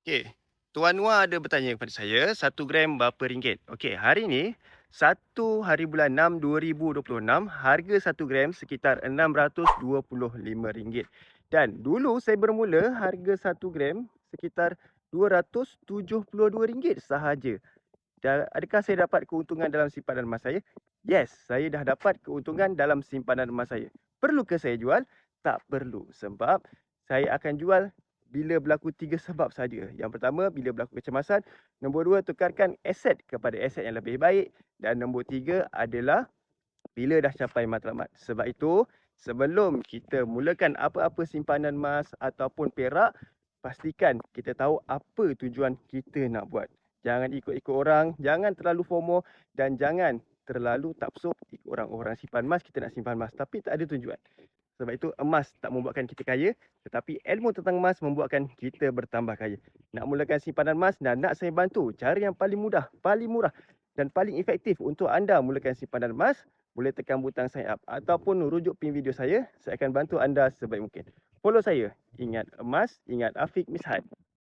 Okey, Tuan Wah ada bertanya kepada saya, 1 gram berapa ringgit? Okey, hari ni 1 hari bulan 6 2026, harga 1 gram sekitar RM625. Dan dulu saya bermula harga 1 gram sekitar RM272 sahaja. Dan adakah saya dapat keuntungan dalam simpanan emas saya? Yes, saya dah dapat keuntungan dalam simpanan emas saya. Perlukah saya jual? Tak perlu, sebab saya akan jual bila berlaku 3 sebab saja. Yang pertama, bila berlaku kecemasan. Nombor 2, tukarkan aset kepada aset yang lebih baik. Dan nombor 3 adalah bila dah capai matlamat. Sebab itu, sebelum kita mulakan apa-apa simpanan emas ataupun perak, pastikan kita tahu apa tujuan kita nak buat. Jangan ikut-ikut orang, jangan terlalu FOMO dan jangan terlalu taksub ikut orang simpan emas, kita nak simpan emas tapi tak ada tujuan. Sebab itu emas tak membuatkan kita kaya, tetapi ilmu tentang emas membuatkan kita bertambah kaya. Nak mulakan simpanan emas dan nak saya bantu cara yang paling mudah, paling murah dan paling efektif untuk anda mulakan simpanan emas, boleh tekan butang sign up ataupun rujuk pin video saya akan bantu anda sebaik mungkin. Follow saya. Ingat emas, ingat Afiq Mishan.